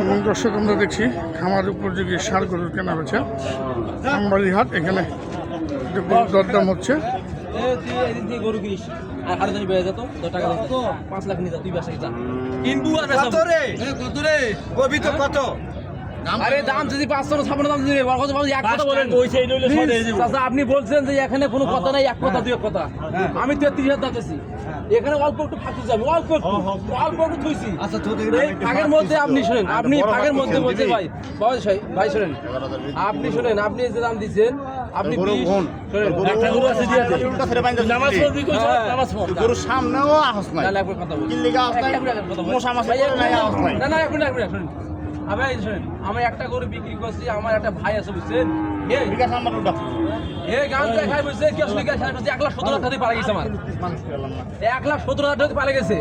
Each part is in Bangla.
এবং দর্শক আমরা দেখছি খামার উপযোগী ষাঁড় গরুর কেনা বেচা আমবাড়ি হাট। এখানে দরদাম হচ্ছে। গরু কিনিস আর হারে জানি বেড়ে যেত 10 টাকা 5 লাখ নিয়ে যা তুই বাসায় যা কিনবু আর কত রে কবি তো কত আরে দাম যদি 500 ছাপনো দাম দিবে কত বলেন এক কথা বলেন ওই সেই লইলে সরে দিব চাচা আপনি বলছেন যে এখানে কোনো কথা নাই এক কথা দুই কথা আমি 33000 দাঁতেছি এখানে অল্প একটু ফাঁকি যাবে অল্প একটু থুইছি আচ্ছা তো এই ভাগের মধ্যে আপনি শুনেন আপনি ভাগের মধ্যে বলতে ভাই শুনেন আপনি শুনেন আপনি যে দাম দিবেন আপনি 20 শুনেন একটা গরু আছে দিয়ে নামাজ পড়বি কই নামাজ পড় গরু সামনেও আহস নাই না লাগবে কথা বল কি লিগা আহস নাই মশা মাছ নাই আহস নাই না এক মিনিট শুনুন আবে শুনুন আমি একটা গরু বিক্রি করছি আমার একটা ভাই আছে বুঝছেন এই বিকাশ নাম্বার ওটা এই গান দেখাই বুঝছে কি আসলে কি 1,17,000 টাকা পালা গেছে আমার 1,17,000 টাকা পালা গেছে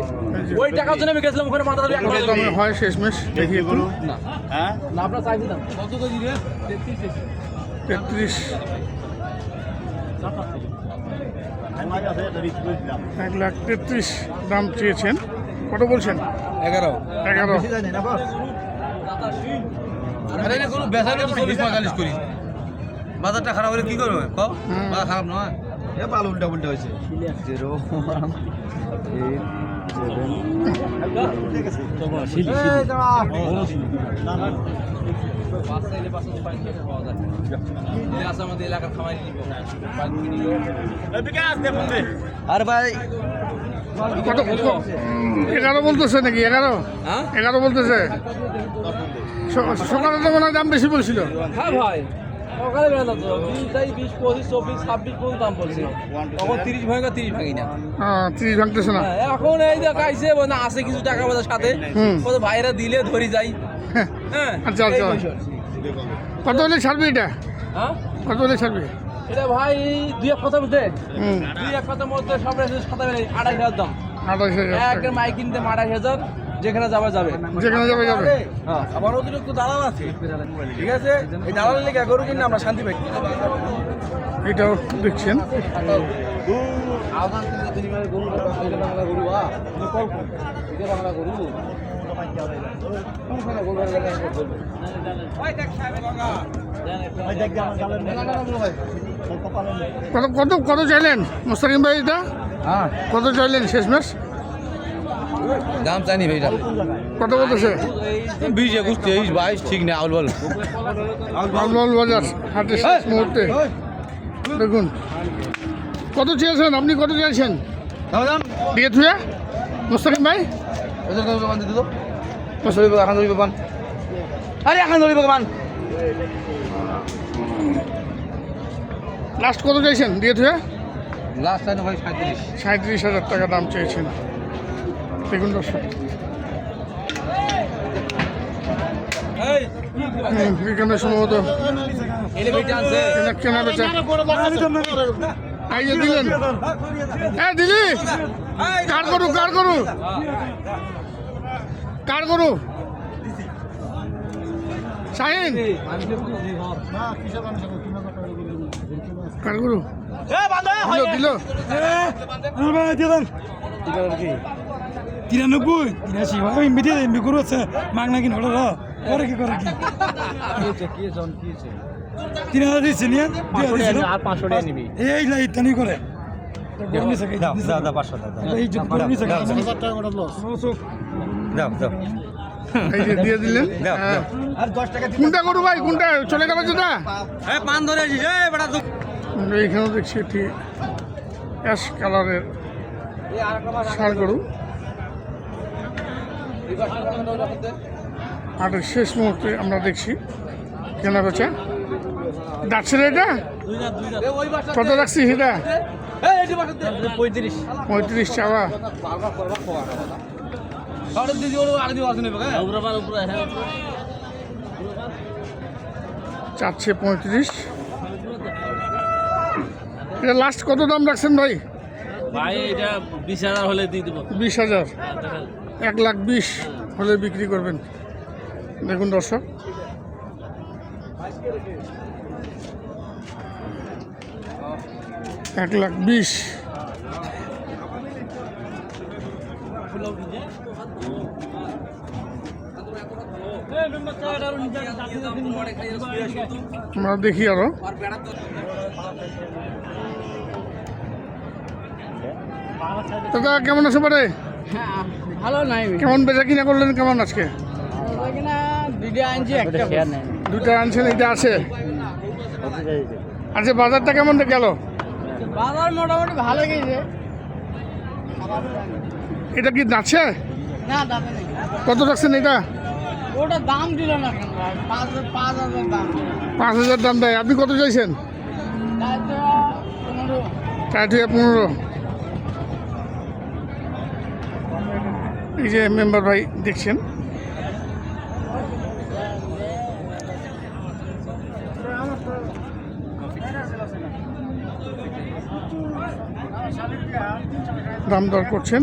ওই টাকার জন্য আমি গেছিলাম ওখানে মাথা ধরে দামে হয় শেষমেশ দেখিয়ে গরু না হ্যাঁ না আপনার চাইছি দাম কত করে দিবে 33 1,33,000 দাম চেয়েছেন। কত বলছেন? 11 আরে না কোনো বেচারে তো 40-45 করি বাজারটা খারাপ হলে কি করবে কও বাজার খারাপ নয় এ পাল উল্টা হয়েছে 0 আর ভাই কত 11 বলতেছে নাকি 11 বলতেছে সকালে তো মনে হয় দাম বেশি বলছিল। হ্যাঁ ভাই সকালে বেড়া তো 20, 25, 24, 26 পর্যন্ত দাম বলছিল তখন 30 ভাঙা 30 ভাঙি না 30 ভাঙতেছে না এখন এই যে গাইছে না আছে কিছু টাকা পয়সা সাথে কত ভাইরা দিলে ধরি যাই হ্যাঁ আচ্ছা কত হলে ছাড়বি এটা? হ্যাঁ কত হলে ছাড়বি এটা ভাই 2 কথার মধ্যে 2 কথার মধ্যে সব 28,000 দাম 28,000 একটা মাইক কিনতে 28,000 যেখানে যাবে হ্যাঁ আবার অতিরিক্ত দালাল আছে ঠিক আছে এই দালাল লেগে গরু কিনে আমরা শান্তি পাই এটাও দেখছেন আওয়াজ থেকে বিনিময়ে গরু বাংলা গরু বাংলা গরু কত চাইলেন মোস্তাকিম ভাই এটা? কত চাইলেন শেষমেশ? দাম চাইনি ভাই কত বলতেছে? 20, 21, 23, 22 ঠিক না আউল বাজার হাটে শেষ মুহূর্তে দেখুন কত চেয়েছেন আপনি? কত চেয়েছেন দিয়ে থুয়ে মোস্তাকিম ভাই? লাস্ট কত চাইছেন দিয়ে থুয়ে? লাস্ট টাইম ভাই 37,000 টাকা দাম চেয়েছেন। দেখুন দর্শক এখানে সম্ভবত কেনা বেচা আইয়ে দিলেন। হ্যাঁ দিলি কার করু শাহিন কার করু দিল 93 মিটিয়ে এমবি গরু আছে মাগনা কিন হলো করে কি 3,000 দিচ্ছে নিয়ে আর 500 টাকা নিবি এই লাই তানি করে গরু নিছে দাও 500 এই গরু নিছে 1000 টাকা করে লস দাও এই যে দিয়ে দিলেন। আর 10 টাকা কোনটা করু ভাই? কোনটা চলে গেল যেটা? হ্যাঁ পান ধরে আছিস বেটা তো এইখানেও দেখছি একটি অ্যাশ কালারের ষাঁড় গরু হাটের শেষ মুহূর্তে আমরা দেখছি কেনা বেচা। ডাকছে এটা কত রাখছি সেটা? 35 চাওয়া। চাচ্ছে 35। এটা লাস্ট কত দাম রাখছেন ভাই? ভাই এটা 20,000 হলে দিয়ে দেবো 20,000 1,20,000 হলে বিক্রি করবেন। দেখুন দর্শক $1,20,000 আমরা দেখি আরো দাদা কেমন আছে পারে হ্যাঁ ভালো নাই কেমন বেচা কিনা করলেন কেমন আজকে কিনা দুইটা আনছি একটা দুটা আনছেন এটা আছে আচ্ছা বাজারটা কেমন গেল বাজার মোটামুটি ভালো গেছে এটা কি যাচ্ছে না দাদা নেই কত রাখছেন এটা ওটা দাম দিল না কেন ভাই 5,000 দাম 5,000 দাম দেয় আপনি কত চাইছেন তাই 15 এই যে মেম্বার ভাই দেখছেন দাম দর করছেন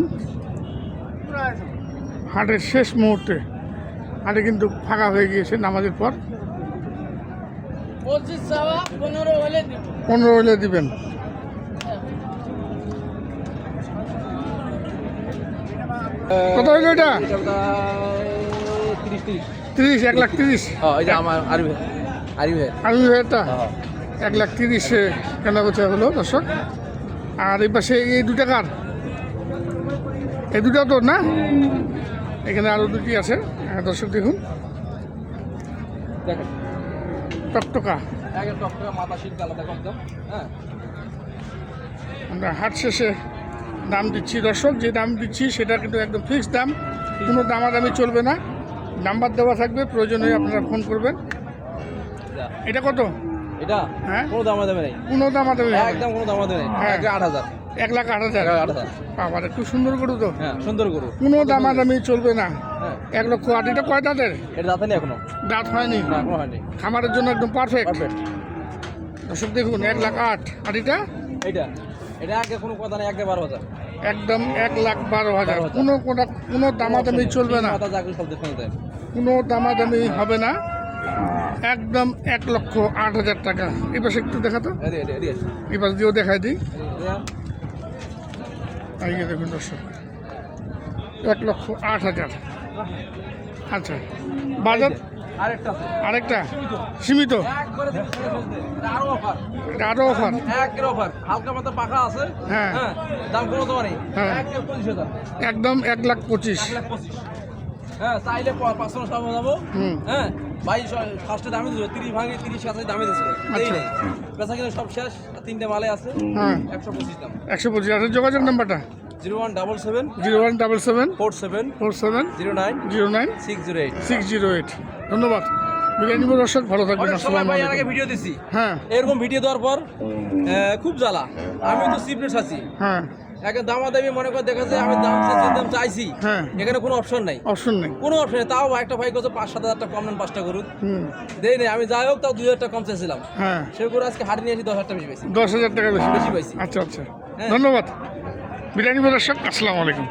হাটের শেষ মুহূর্তে হাটে কিন্তু ফাঁকা হয়ে গিয়েছে নামাজের পর 25 চাওয়া 15 হলে দিব 15 হলে দিবেন কত হইলো এটা 30 1,30,000 এই যে আমার আরবি ভাই আলু এটা 1,30,000 কেনা বেচা হলো দর্শক আর এই পাশে এই দুটা কার এই দুটা তো না এখানে আরো দুটি আছে দর্শক দেখুন দেখেন টকটকা আগে টপটা মাথা শিল্প আলাদা একদম হ্যাঁ আমরা হাট শেষে দাম দিচ্ছি দর্শক যে দাম দিচ্ছি সেটা কিন্তু একদম ফিক্সড দাম কোনো দামাদামি চলবে না নাম্বার দেওয়া থাকবে প্রয়োজনে আপনারা ফোন করবেন এটা কত এটা হ্যাঁ কোনো দাম দেবে নাই কোনো দামাদামি হবে না। একদম কোনো দাম দেবে নাই হ্যাঁ। 8,000 1,08,000 8,000 আবার একটু সুন্দর করে তো হ্যাঁ সুন্দর করো কোনো দামাদামি চলবে না হ্যাঁ 1,08,000 এটা কয় দাঁতের এটা দাঁতে নেই এখনো দাঁত হয়নি না এখনো হয়নি খামারের জন্য একদম পারফেক্ট পারফেক্ট দর্শক দেখুন 1,08,000 আর এটা এটা এটা আগে কোনো কথা নেই আগে 12,000 একদম 1,12,000 কোনো দামাদামি চলবে না মাথা জাগলে সব দেখে দেয় কোনো দামাদামি হবে না একদম 1,08,000 টাকা এই পাশে একটু দেখাতো এদি এই পাশ দিয়েও দেখাই দিই এই যে দেখুন দর্শক 1,08,000 আচ্ছা বাজার আরেকটা আছে আরেকটা সীমিত একবারে এটা আরো অফার এটা আরও অফার একের অফার হালকা মাত্রা পাখা আছে হ্যাঁ। হ্যাঁ দাম কোনো তোমার নেই হ্যাঁ। 1,25,000 একদম 1,25,000 1,25,000 হ্যাঁ চাইলে 500 টাকা যাবো হুম। হ্যাঁ ভাই ফার্স্টে দামে দিল 30 ভাঙে 30 কাছে দামে দিছিল এই নেই বেচা কিনা সব শেষ আর 3টে মালে আছে হ্যাঁ 125 দাম 125 আর যোগাযোগ নাম্বারটা 0177 0177 47 47 09 09 608 608 ধন্যবাদ বিরিয়ানি দর্শক ভালো থাকবেন অনেক সময় আসসালামু ভাই আগে আলাইকুম ভিডিও দিছি হ্যাঁ এরকম ভিডিও দেওয়ার পর খুব জ্বালা আমি তো সিপ্রেস আছি হ্যাঁ একে দামাদামি মনে করে দেখা যায় আমি দাম যে দাম চাইছি হ্যাঁ। এখানে কোনো অপশন নাই অপশন নেই কোনো অপশন নেই তাও একটা ভাই করছে 5-7 হাজার টাকা কম নেন 5টা করুন হুম দেই নেই আমি যাই হোক তাও 2,000 টাকা কম চাইছিলাম হ্যাঁ সে করে আজকে হাট নিয়ে আসি 10,000 টাকা বেশি পাইছি 10,000 টাকা বেশি বেশি পাইছি। আচ্ছা আচ্ছা হ্যাঁ। ধন্যবাদ বিরিয়ানি দর্শক আসসালামু আলাইকুম